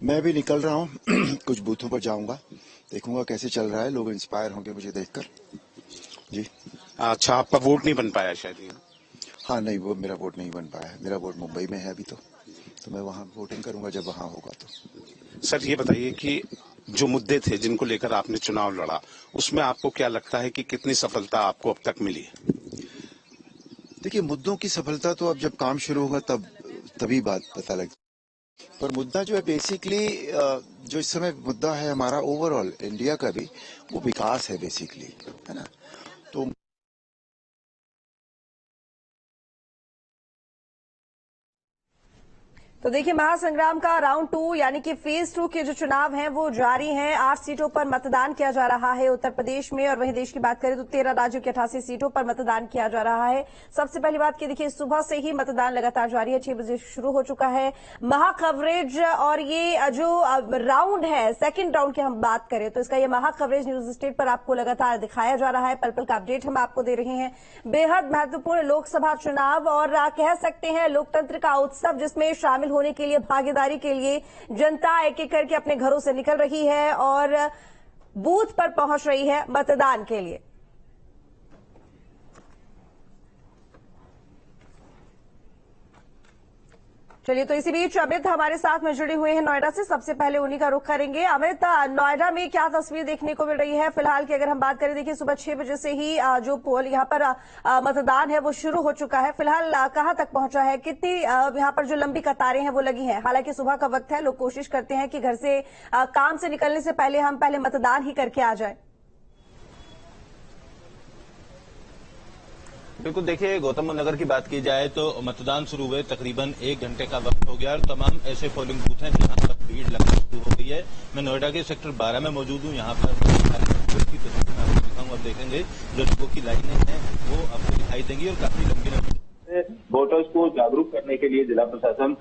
मैं भी निकल रहा हूँ कुछ बूथों पर जाऊंगा, देखूंगा कैसे चल रहा है, लोग इंस्पायर होंगे मुझे देखकर। जी अच्छा, आपका वोट नहीं बन पाया शायद ये? हाँ, नहीं, वो मेरा वोट नहीं बन पाया है। मेरा वोट मुंबई में है अभी तो मैं वहाँ वोटिंग करूंगा जब वहाँ होगा तो। सर ये बताइए कि जो मुद्दे थे जिनको लेकर आपने चुनाव लड़ा, उसमें आपको क्या लगता है कि कितनी सफलता आपको अब तक मिली है? देखिए, मुद्दों की सफलता तो अब जब काम शुरू होगा तभी बात पता लगती। पर मुद्दा जो है बेसिकली, जो इस समय मुद्दा है हमारा ओवरऑल इंडिया का भी, वो विकास है बेसिकली, है ना। तो तो देखिए, महासंग्राम का राउंड 2 यानी कि फेज 2 के जो चुनाव हैं वो जारी हैं। 8 सीटों पर मतदान किया जा रहा है उत्तर प्रदेश में, और वहीं देश की बात करें तो 13 राज्यों की 88 सीटों पर मतदान किया जा रहा है। सबसे पहली बात की देखिए, सुबह से ही मतदान लगातार जारी है, 6 बजे शुरू हो चुका है महा कवरेज। और ये जो राउंड है, सेकेंड राउंड की हम बात करें तो इसका ये महा कवरेज न्यूज स्टेट पर आपको लगातार दिखाया जा रहा है। पल पल का अपडेट हम आपको दे रहे हैं। बेहद महत्वपूर्ण लोकसभा चुनाव और कह सकते हैं लोकतंत्र का उत्सव, जिसमें शामिल होने के लिए, भागीदारी के लिए जनता एक एक करके अपने घरों से निकल रही है और बूथ पर पहुंच रही है मतदान के लिए। चलिए, तो इसी बीच अमित हमारे साथ में जुड़े हुए हैं नोएडा से। सबसे पहले उन्हीं का रुख करेंगे। अमित, नोएडा में क्या तस्वीर देखने को मिल रही है फिलहाल की अगर हम बात करें? देखिए, सुबह 6 बजे से ही जो पोल यहाँ पर मतदान है वो शुरू हो चुका है। फिलहाल कहाँ तक पहुंचा है? कितनी यहाँ पर जो लंबी कतारें हैं वो लगी हैं? हालांकि सुबह का वक्त है, लोग कोशिश करते हैं कि घर से काम से निकलने से पहले हम पहले मतदान ही करके आ जाए। बिल्कुल, देखिए गौतम बुद्ध नगर की बात की जाए तो मतदान शुरू हुए तकरीबन 1 घंटे का वक्त हो गया और तमाम ऐसे पोलिंग बूथ हैं जहां पर भीड़ लगना शुरू हो गई है। मैं नोएडा के सेक्टर 12 में मौजूद हूं। यहाँ पर की तस्वीर मैं आपको दिखाऊंगा, आप देखेंगे जो लोगों की लाइनें हैं वो आपको दिखाई देंगी और काफी लंबी वोटर्स को जागरूक करने के लिए जिला प्रशासन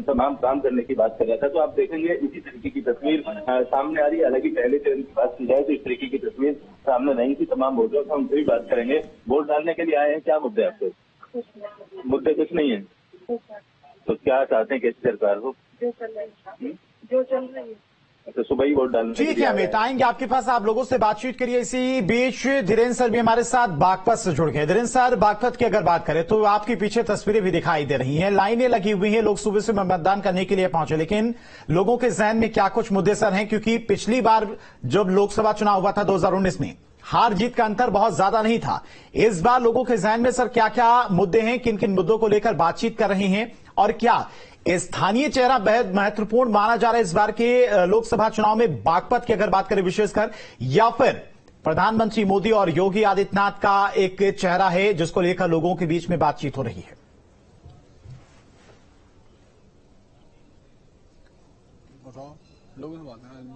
तमाम काम करने की बात कर रहा था। तो आप देखेंगे इसी तरीके की तस्वीर सामने आ रही है। हालांकि पहले चरण की बात की जाए तो इस तरीके की तस्वीर सामने नहीं थी। तमाम वोटर्स हम उनसे भी बात करेंगे। वोट डालने के लिए आए हैं, क्या मुद्दे आपके? मुद्दे कुछ नहीं है तो क्या चाहते हैं कैसी सरकार हो? जो चल रही है। तो सुबह ही वोट डालने। ठीक है अमित, आएंगे आपके पास, आप लोगों से बातचीत करिए। इसी बीच धीरेन्द्र सर भी हमारे साथ बागपत से जुड़ गए। धीरेन्द्र सर, बागपत की अगर बात करें तो आपके पीछे तस्वीरें भी दिखाई दे रही हैं, लाइनें लगी हुई हैं, लोग सुबह से मतदान करने के लिए पहुंचे। लेकिन लोगों के जहन में क्या कुछ मुद्दे सर हैं? क्योंकि पिछली बार जब लोकसभा चुनाव हुआ था 2019 में, हार जीत का अंतर बहुत ज्यादा नहीं था। इस बार लोगों के जहन में सर क्या क्या मुद्दे हैं, किन किन मुद्दों को लेकर बातचीत कर रहे हैं, और क्या स्थानीय चेहरा बेहद महत्वपूर्ण माना जा रहा है इस बार के लोकसभा चुनाव में, बागपत की अगर बात करें विशेषकर, या फिर प्रधानमंत्री मोदी और योगी आदित्यनाथ का एक चेहरा है जिसको लेकर लोगों के बीच में बातचीत हो रही है?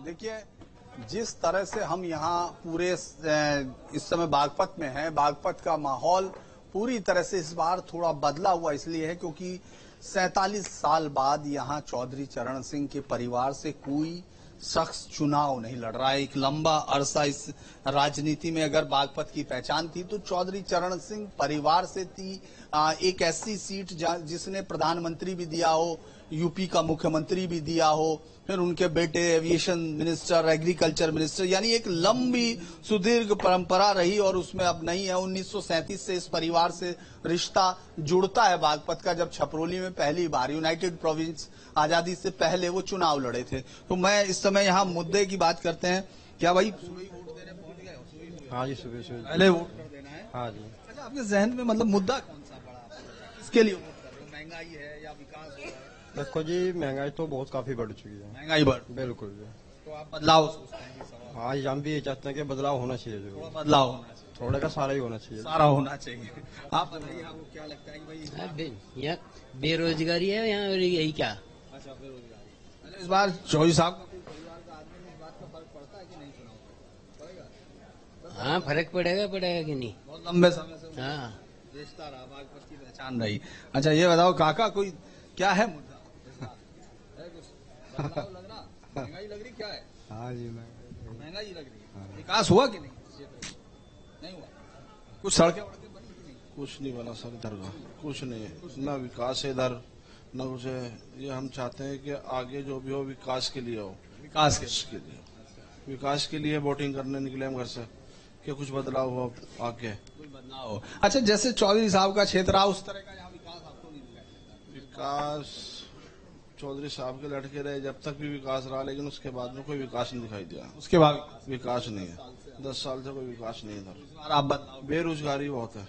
देखिए, जिस तरह से हम यहाँ पूरे इस समय बागपत में हैं, बागपत का माहौल पूरी तरह से इस बार थोड़ा बदला हुआ इसलिए है क्योंकि 47 साल बाद यहाँ चौधरी चरण सिंह के परिवार से कोई शख्स चुनाव नहीं लड़ रहा है। एक लंबा अरसा इस राजनीति में अगर बागपत की पहचान थी तो चौधरी चरण सिंह परिवार से थी। एक ऐसी सीट जिसने प्रधानमंत्री भी दिया हो, यूपी का मुख्यमंत्री भी दिया हो, फिर उनके बेटे एविएशन मिनिस्टर, एग्रीकल्चर मिनिस्टर, यानी एक लंबी सुदीर्घ परंपरा रही और उसमें अब नहीं है। 1937 से इस परिवार से रिश्ता जुड़ता है बागपत का, जब छपरोली में पहली बार यूनाइटेड प्रोविंस आजादी से पहले वो चुनाव लड़े थे। तो मैं इस समय यहाँ मुद्दे की बात करते हैं। क्या भाई सुबह वोट देने पहुंच गए? हाँ जी, सुबह पहले वोट कर देना है। हाँ जी। अच्छा, आपके जहन में मतलब मुद्दा कौन सा बड़ा आपका? इसके लिए वोट कर रहे हो? महंगाई है या विकास हो रहा है? देखो जी, महंगाई तो बहुत काफी बढ़ चुकी है। महंगाई बढ़, बिल्कुल जी। तो आप बदलाव सोचते हैं? हाँ, हम भी ये चाहते हैं कि बदलाव होना चाहिए। जो बदलाव होना चाहिए, थोड़ा का सारा ही होना चाहिए, सारा होना चाहिए। आप बताइए, आपको क्या लगता है कि भाई यहाँ बेरोजगारी है यहाँ, और यही क्या? अच्छा, बेरोजगारी। इस बार चौधरी साहब का परिवार का आदमी में इस बात का फर्क पड़ता है कि नहीं? चुनाव पड़ेगा? हाँ, फर्क पड़ेगा कि नहीं? बहुत लंबे समय से हाँ, रिश्ता रहा, बागपत की पहचान रही। अच्छा, ये बताओ काका, कोई क्या है मुद्दा? बदलाव लग रहा, महंगाई लग रही, क्या है? हाँ जी, महंगाई लग रही है। विकास हुआ कि नहीं? नहीं हुआ। कुछ सड़कें बनी कि नहीं? कुछ नहीं बना सर इधर का, कुछ नहीं है। ना विकास है इधर, न कुछ है। ये हम चाहते हैं कि आगे जो भी हो विकास के लिए हो, विकास के लिए विकास के लिए वोटिंग करने निकले हम घर से कि कुछ बदलाव हो आगे। कोई बदलाव हो। अच्छा, जैसे चौधरी साहब का क्षेत्र रहा उस तरह का यहाँ विकास आपको नहीं मिला? विकास चौधरी साहब के लड़के रहे जब तक भी विकास रहा, लेकिन उसके बाद में कोई विकास नहीं दिखाई दिया। उसके बाद विकास नहीं है, 10 साल से कोई विकास नहीं है। आप बदलाव, बेरोजगारी बहुत है,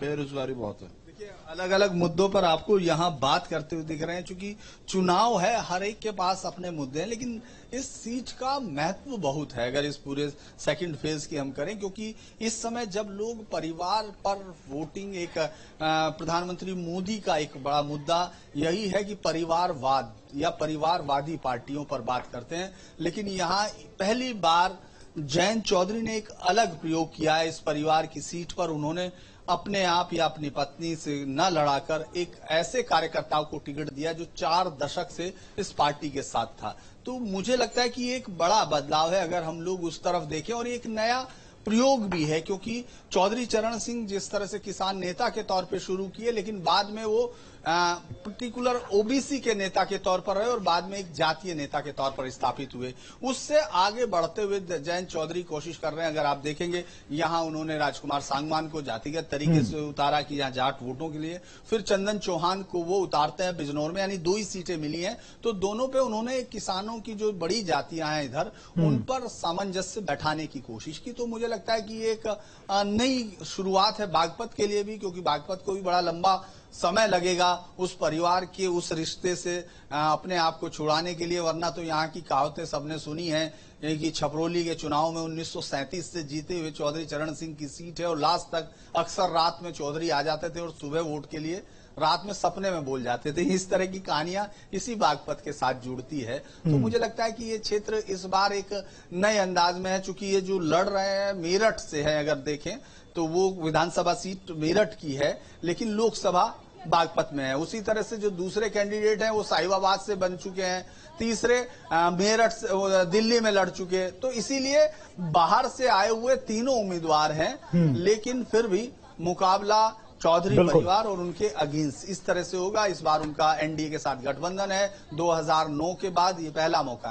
बेरोजगारी बहुत है। देखिए अलग अलग मुद्दों पर आपको यहाँ बात करते हुए दिख रहे हैं। चूंकि चुनाव है, हर एक के पास अपने मुद्दे हैं, लेकिन इस सीट का महत्व बहुत है अगर इस पूरे सेकंड फेज की हम करें, क्योंकि इस समय जब लोग परिवार पर वोटिंग, एक प्रधानमंत्री मोदी का एक बड़ा मुद्दा यही है कि परिवारवाद या परिवारवादी पार्टियों पर बात करते हैं, लेकिन यहाँ पहली बार जयंत चौधरी ने एक अलग प्रयोग किया है इस परिवार की सीट पर। उन्होंने अपने आप या अपनी पत्नी से न लड़ाकर एक ऐसे कार्यकर्ताओं को टिकट दिया जो 4 दशक से इस पार्टी के साथ था। तो मुझे लगता है कि ये एक बड़ा बदलाव है अगर हम लोग उस तरफ देखें, और एक नया प्रयोग भी है, क्योंकि चौधरी चरण सिंह जिस तरह से किसान नेता के तौर पे शुरू किए, लेकिन बाद में वो पर्टिकुलर ओबीसी के नेता के तौर पर रहे और बाद में एक जातीय नेता के तौर पर स्थापित हुए। उससे आगे बढ़ते हुए जयंत चौधरी कोशिश कर रहे हैं। अगर आप देखेंगे यहाँ उन्होंने राजकुमार सांगवान को जातिगत तरीके से उतारा कि यहाँ जाट वोटों के लिए, फिर चंदन चौहान को वो उतारते हैं बिजनौर में, यानी 2 ही सीटें मिली हैं। तो दोनों पे उन्होंने किसानों की जो बड़ी जातियां हैं इधर, उन पर सामंजस्य बैठाने की कोशिश की। तो मुझे लगता है कि ये एक नई शुरुआत है बागपत के लिए भी, क्योंकि बागपत को भी बड़ा लंबा समय लगेगा उस परिवार के उस रिश्ते से अपने आप को छुड़ाने के लिए। वरना तो यहाँ की कहावतें सबने सुनी है कि छपरोली के चुनाव में 1937 से जीते हुए चौधरी चरण सिंह की सीट है और लास्ट तक अक्सर रात में चौधरी आ जाते थे और सुबह वोट के लिए रात में सपने में बोल जाते थे। इस तरह की कहानियां इसी बागपत के साथ जुड़ती है। तो मुझे लगता है कि ये क्षेत्र इस बार एक नए अंदाज में है। चूंकि ये जो लड़ रहे हैं मेरठ से है, अगर देखें तो वो विधानसभा सीट मेरठ की है, लेकिन लोकसभा बागपत में है। उसी तरह से जो दूसरे कैंडिडेट हैं वो साहिबाबाद से बन चुके हैं, तीसरे मेरठ से, दिल्ली में लड़ चुके हैं। तो इसीलिए बाहर से आए हुए तीनों उम्मीदवार हैं, लेकिन फिर भी मुकाबला चौधरी परिवार और उनके अगेंस्ट इस तरह से होगा। इस बार उनका एनडीए के साथ गठबंधन है। 2009 के बाद ये पहला मौका है।